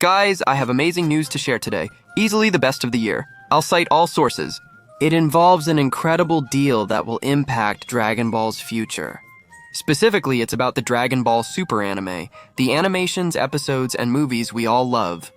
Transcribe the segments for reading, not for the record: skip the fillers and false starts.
Guys, I have amazing news to share today. Easily the best of the year. I'll cite all sources. It involves an incredible deal that will impact Dragon Ball's future. Specifically, it's about the Dragon Ball Super anime, the animations, episodes, and movies we all love.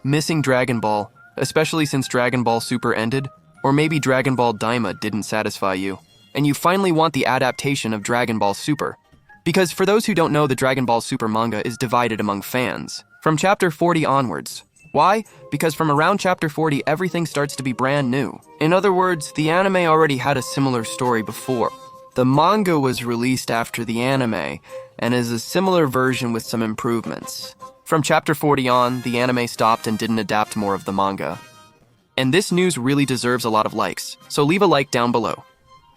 Missing Dragon Ball, especially since Dragon Ball Super ended, or maybe Dragon Ball Daima didn't satisfy you, and you finally want the adaptation of Dragon Ball Super. Because for those who don't know, the Dragon Ball Super manga is divided among fans, from chapter 40 onwards. Why? Because from around chapter 40, everything starts to be brand new. In other words, the anime already had a similar story before. The manga was released after the anime, and is a similar version with some improvements. From chapter 40 on, the anime stopped and didn't adapt more of the manga. And this news really deserves a lot of likes, so leave a like down below.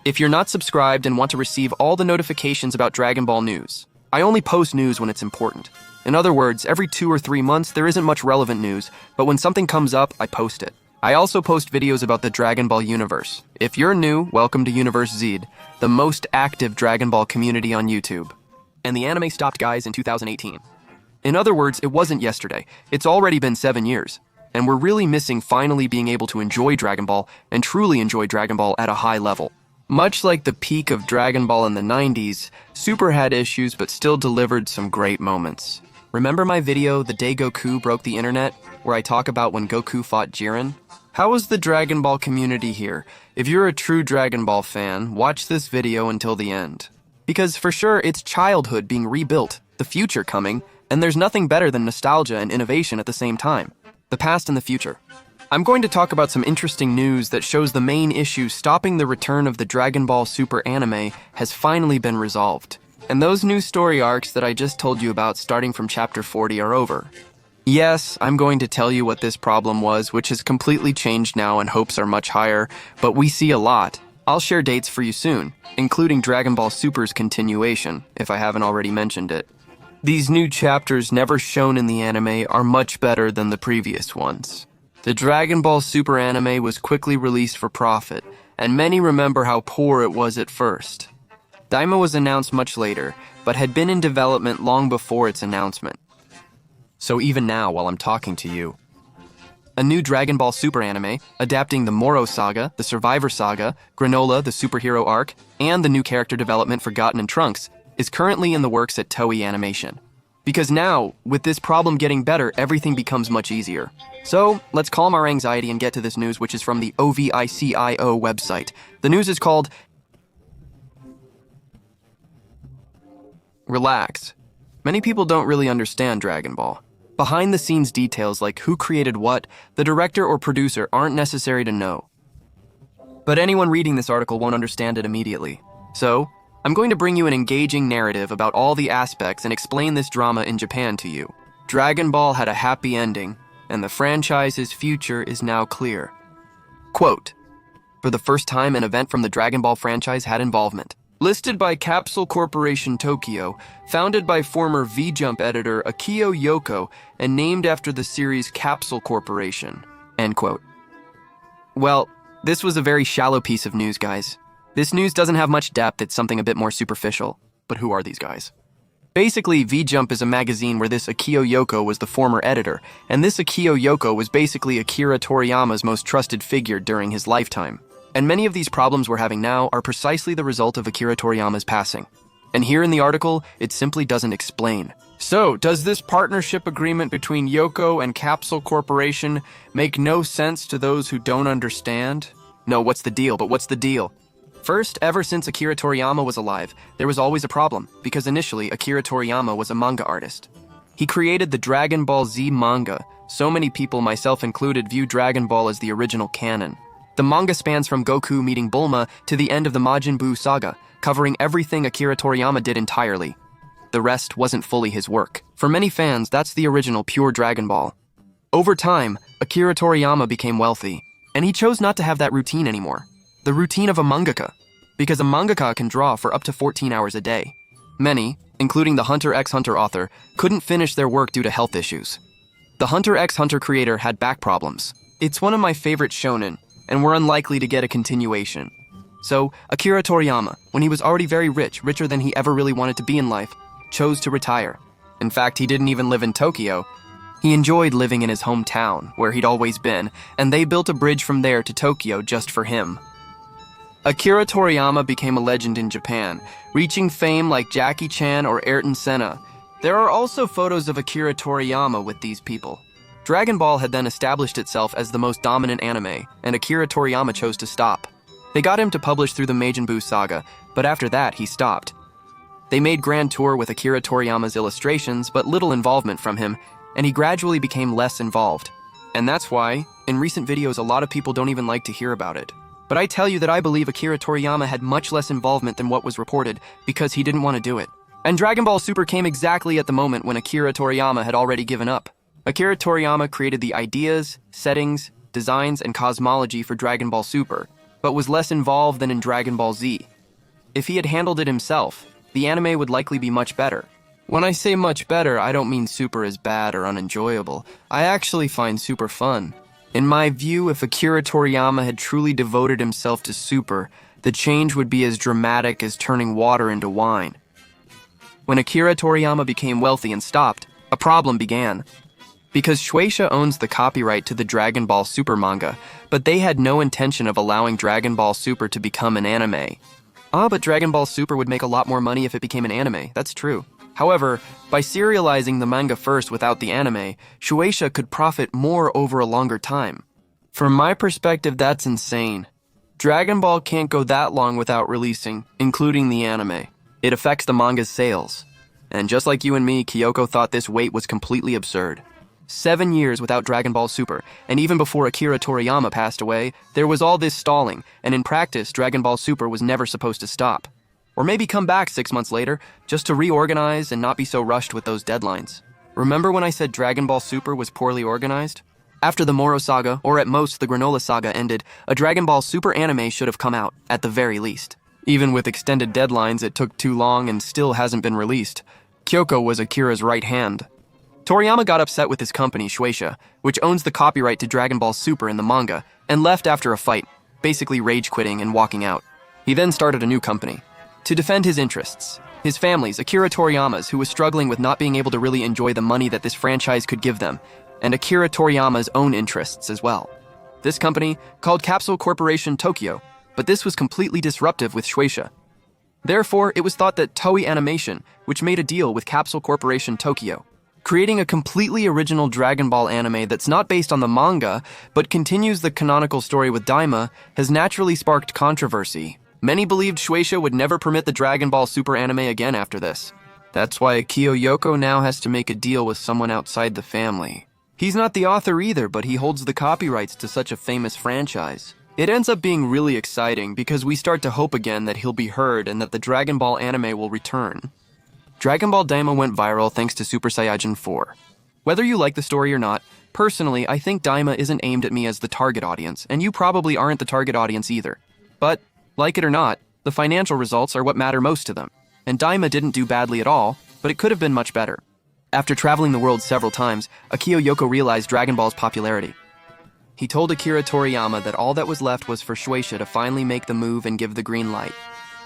If you're not subscribed and want to receive all the notifications about Dragon Ball news, I only post news when it's important. In other words, every 2 or 3 months there isn't much relevant news, but when something comes up, I post it. I also post videos about the Dragon Ball universe. If you're new, welcome to Universe Z, the most active Dragon Ball community on YouTube. And the anime stopped, guys, in 2018. In other words, it wasn't yesterday. It's already been 7 years. And we're really missing finally being able to enjoy Dragon Ball and truly enjoy Dragon Ball at a high level. Much like the peak of Dragon Ball in the 90s, Super had issues but still delivered some great moments. Remember my video, The Day Goku Broke the Internet, where I talk about when Goku fought Jiren? How was the Dragon Ball community here? If you're a true Dragon Ball fan, watch this video until the end. Because for sure, it's childhood being rebuilt, the future coming, and there's nothing better than nostalgia and innovation at the same time. The past and the future. I'm going to talk about some interesting news that shows the main issue stopping the return of the Dragon Ball Super anime has finally been resolved. And those new story arcs that I just told you about starting from chapter 40 are over. Yes, I'm going to tell you what this problem was, which has completely changed now and hopes are much higher, but we see a lot. I'll share dates for you soon, including Dragon Ball Super's continuation, if I haven't already mentioned it. These new chapters never shown in the anime are much better than the previous ones. The Dragon Ball Super anime was quickly released for profit, and many remember how poor it was at first. Daima was announced much later, but had been in development long before its announcement. So even now, while I'm talking to you, a new Dragon Ball Super anime, adapting the Moro Saga, the Survivor Saga, Granola, the superhero arc, and the new character development for Goten and Trunks, is currently in the works at Toei Animation. Because now, with this problem getting better, everything becomes much easier. So, let's calm our anxiety and get to this news, which is from the OVICIO website. The news is called Relax. Many people don't really understand Dragon Ball. Behind-the-scenes details like who created what, the director or producer aren't necessary to know. But anyone reading this article won't understand it immediately. So, I'm going to bring you an engaging narrative about all the aspects and explain this drama in Japan to you. Dragon Ball had a happy ending, and the franchise's future is now clear. Quote, for the first time, an event from the Dragon Ball franchise had involvement. Listed by Capsule Corporation Tokyo, founded by former V-Jump editor Akira Yoko, and named after the series Capsule Corporation. End quote. Well, this was a very shallow piece of news, guys. This news doesn't have much depth, it's something a bit more superficial. But who are these guys? Basically, V-Jump is a magazine where this Akira Yoko was the former editor, and this Akira Yoko was basically Akira Toriyama's most trusted figure during his lifetime. And many of these problems we're having now are precisely the result of Akira Toriyama's passing. And here in the article, it simply doesn't explain. So, does this partnership agreement between Yoko and Capsule Corporation make no sense to those who don't understand? No, what's the deal? But what's the deal? First, ever since Akira Toriyama was alive, there was always a problem, because initially Akira Toriyama was a manga artist. He created the Dragon Ball Z manga. So many people, myself included, view Dragon Ball as the original canon. The manga spans from Goku meeting Bulma to the end of the Majin Buu saga, covering everything Akira Toriyama did entirely. The rest wasn't fully his work. For many fans, that's the original pure Dragon Ball. Over time, Akira Toriyama became wealthy, and he chose not to have that routine anymore. The routine of a mangaka, because a mangaka can draw for up to 14 hours a day. Many, including the Hunter x Hunter author, couldn't finish their work due to health issues. The Hunter x Hunter creator had back problems. It's one of my favorite shonen, and we're unlikely to get a continuation. So, Akira Toriyama, when he was already very rich, richer than he ever really wanted to be in life, chose to retire. In fact, he didn't even live in Tokyo. He enjoyed living in his hometown, where he'd always been, and they built a bridge from there to Tokyo just for him. Akira Toriyama became a legend in Japan, reaching fame like Jackie Chan or Ayrton Senna. There are also photos of Akira Toriyama with these people. Dragon Ball had then established itself as the most dominant anime, and Akira Toriyama chose to stop. They got him to publish through the Majin Buu saga, but after that, he stopped. They made Grand Tour with Akira Toriyama's illustrations, but little involvement from him, and he gradually became less involved. And that's why, in recent videos, a lot of people don't even like to hear about it. But I tell you that I believe Akira Toriyama had much less involvement than what was reported, because he didn't want to do it. And Dragon Ball Super came exactly at the moment when Akira Toriyama had already given up. Akira Toriyama created the ideas, settings, designs, and cosmology for Dragon Ball Super, but was less involved than in Dragon Ball Z. If he had handled it himself, the anime would likely be much better. When I say much better, I don't mean Super is bad or unenjoyable. I actually find Super fun. In my view, if Akira Toriyama had truly devoted himself to Super, the change would be as dramatic as turning water into wine. When Akira Toriyama became wealthy and stopped, a problem began. Because Shueisha owns the copyright to the Dragon Ball Super manga, but they had no intention of allowing Dragon Ball Super to become an anime. But Dragon Ball Super would make a lot more money if it became an anime, that's true. However, by serializing the manga first without the anime, Shueisha could profit more over a longer time. From my perspective, that's insane. Dragon Ball can't go that long without releasing, including the anime. It affects the manga's sales. And just like you and me, Kyoko thought this wait was completely absurd. 7 years without Dragon Ball Super, and even before Akira Toriyama passed away, there was all this stalling, and in practice, Dragon Ball Super was never supposed to stop. Or maybe come back 6 months later, just to reorganize and not be so rushed with those deadlines. Remember when I said Dragon Ball Super was poorly organized? After the Moro saga, or at most the Granola saga ended, a Dragon Ball Super anime should have come out, at the very least. Even with extended deadlines, it took too long and still hasn't been released. Kyoko was Akira's right hand. Toriyama got upset with his company, Shueisha, which owns the copyright to Dragon Ball Super in the manga, and left after a fight, basically rage quitting and walking out. He then started a new company. To defend his interests, his family's, Akira Toriyama's, who was struggling with not being able to really enjoy the money that this franchise could give them, and Akira Toriyama's own interests as well. This company, called Capsule Corporation Tokyo, but this was completely disruptive with Shueisha. Therefore, it was thought that Toei Animation, which made a deal with Capsule Corporation Tokyo, creating a completely original Dragon Ball anime that's not based on the manga, but continues the canonical story with Daima, has naturally sparked controversy. Many believed Shueisha would never permit the Dragon Ball Super anime again after this. That's why Akio Yoko now has to make a deal with someone outside the family. He's not the author either, but he holds the copyrights to such a famous franchise. It ends up being really exciting because we start to hope again that he'll be heard and that the Dragon Ball anime will return. Dragon Ball Daima went viral thanks to Super Saiyajin 4. Whether you like the story or not, personally, I think Daima isn't aimed at me as the target audience, and you probably aren't the target audience either. But, like it or not, the financial results are what matter most to them. And Daima didn't do badly at all, but it could have been much better. After traveling the world several times, Akio Yoko realized Dragon Ball's popularity. He told Akira Toriyama that all that was left was for Shueisha to finally make the move and give the green light.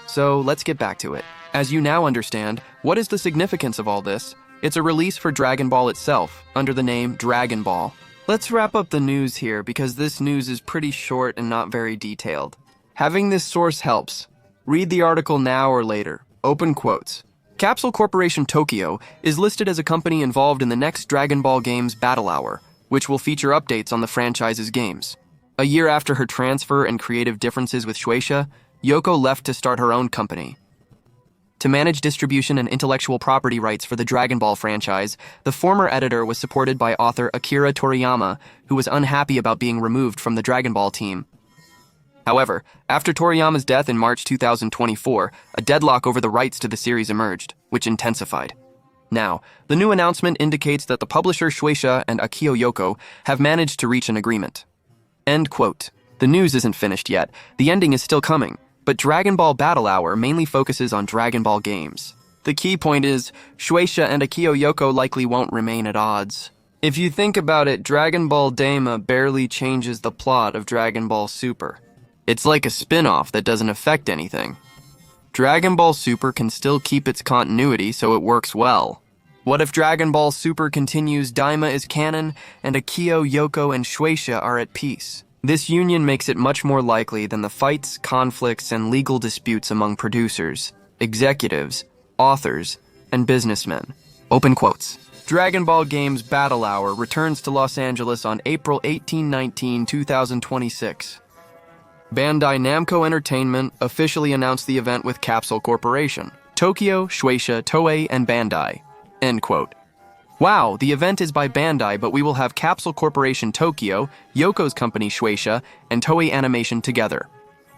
So, let's get back to it. As you now understand, what is the significance of all this? It's a release for Dragon Ball itself, under the name Dragon Ball. Let's wrap up the news here because this news is pretty short and not very detailed. Having this source helps. Read the article now or later. Open quotes. Capsule Corporation Tokyo is listed as a company involved in the next Dragon Ball game's Battle Hour, which will feature updates on the franchise's games. A year after her transfer and creative differences with Shueisha, Yoko left to start her own company. To manage distribution and intellectual property rights for the Dragon Ball franchise, the former editor was supported by author Akira Toriyama, who was unhappy about being removed from the Dragon Ball team. However, after Toriyama's death in March 2024, a deadlock over the rights to the series emerged, which intensified. Now, the new announcement indicates that the publisher Shueisha and Akio Yoko have managed to reach an agreement. End quote. The news isn't finished yet. The ending is still coming. But Dragon Ball Battle Hour mainly focuses on Dragon Ball games. The key point is, Shueisha and Akio Yoko likely won't remain at odds. If you think about it, Dragon Ball Daima barely changes the plot of Dragon Ball Super. It's like a spin-off that doesn't affect anything. Dragon Ball Super can still keep its continuity so it works well. What if Dragon Ball Super continues, Daima is canon, and Akio, Yoko, and Shueisha are at peace? This union makes it much more likely than the fights, conflicts, and legal disputes among producers, executives, authors, and businessmen. Open quotes. Dragon Ball Games Battle Hour returns to Los Angeles on April 18-19, 2026. Bandai Namco Entertainment officially announced the event with Capsule Corporation, Tokyo, Shueisha, Toei, and Bandai. End quote. Wow, the event is by Bandai, but we will have Capsule Corporation Tokyo, Yoko's company Shueisha, and Toei Animation together.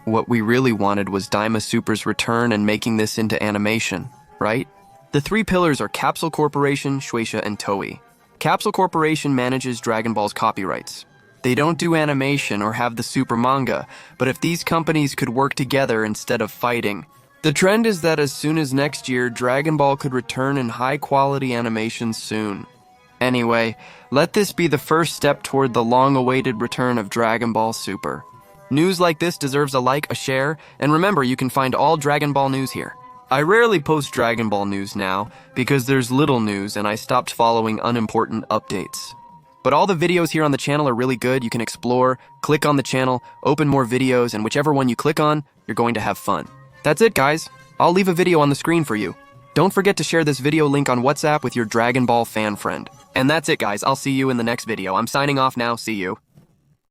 What we really wanted was Daima Super's return and making this into animation, right? The three pillars are Capsule Corporation, Shueisha, and Toei. Capsule Corporation manages Dragon Ball's copyrights. They don't do animation or have the super manga, but if these companies could work together instead of fighting, the trend is that as soon as next year, Dragon Ball could return in high-quality animation soon. Anyway, let this be the first step toward the long-awaited return of Dragon Ball Super. News like this deserves a like, a share, and remember you can find all Dragon Ball news here. I rarely post Dragon Ball news now because there's little news and I stopped following unimportant updates. But all the videos here on the channel are really good. You can explore, click on the channel, open more videos, and whichever one you click on, you're going to have fun. That's it, guys. I'll leave a video on the screen for you. Don't forget to share this video link on WhatsApp with your Dragon Ball fan friend. And that's it, guys. I'll see you in the next video. I'm signing off now. See you.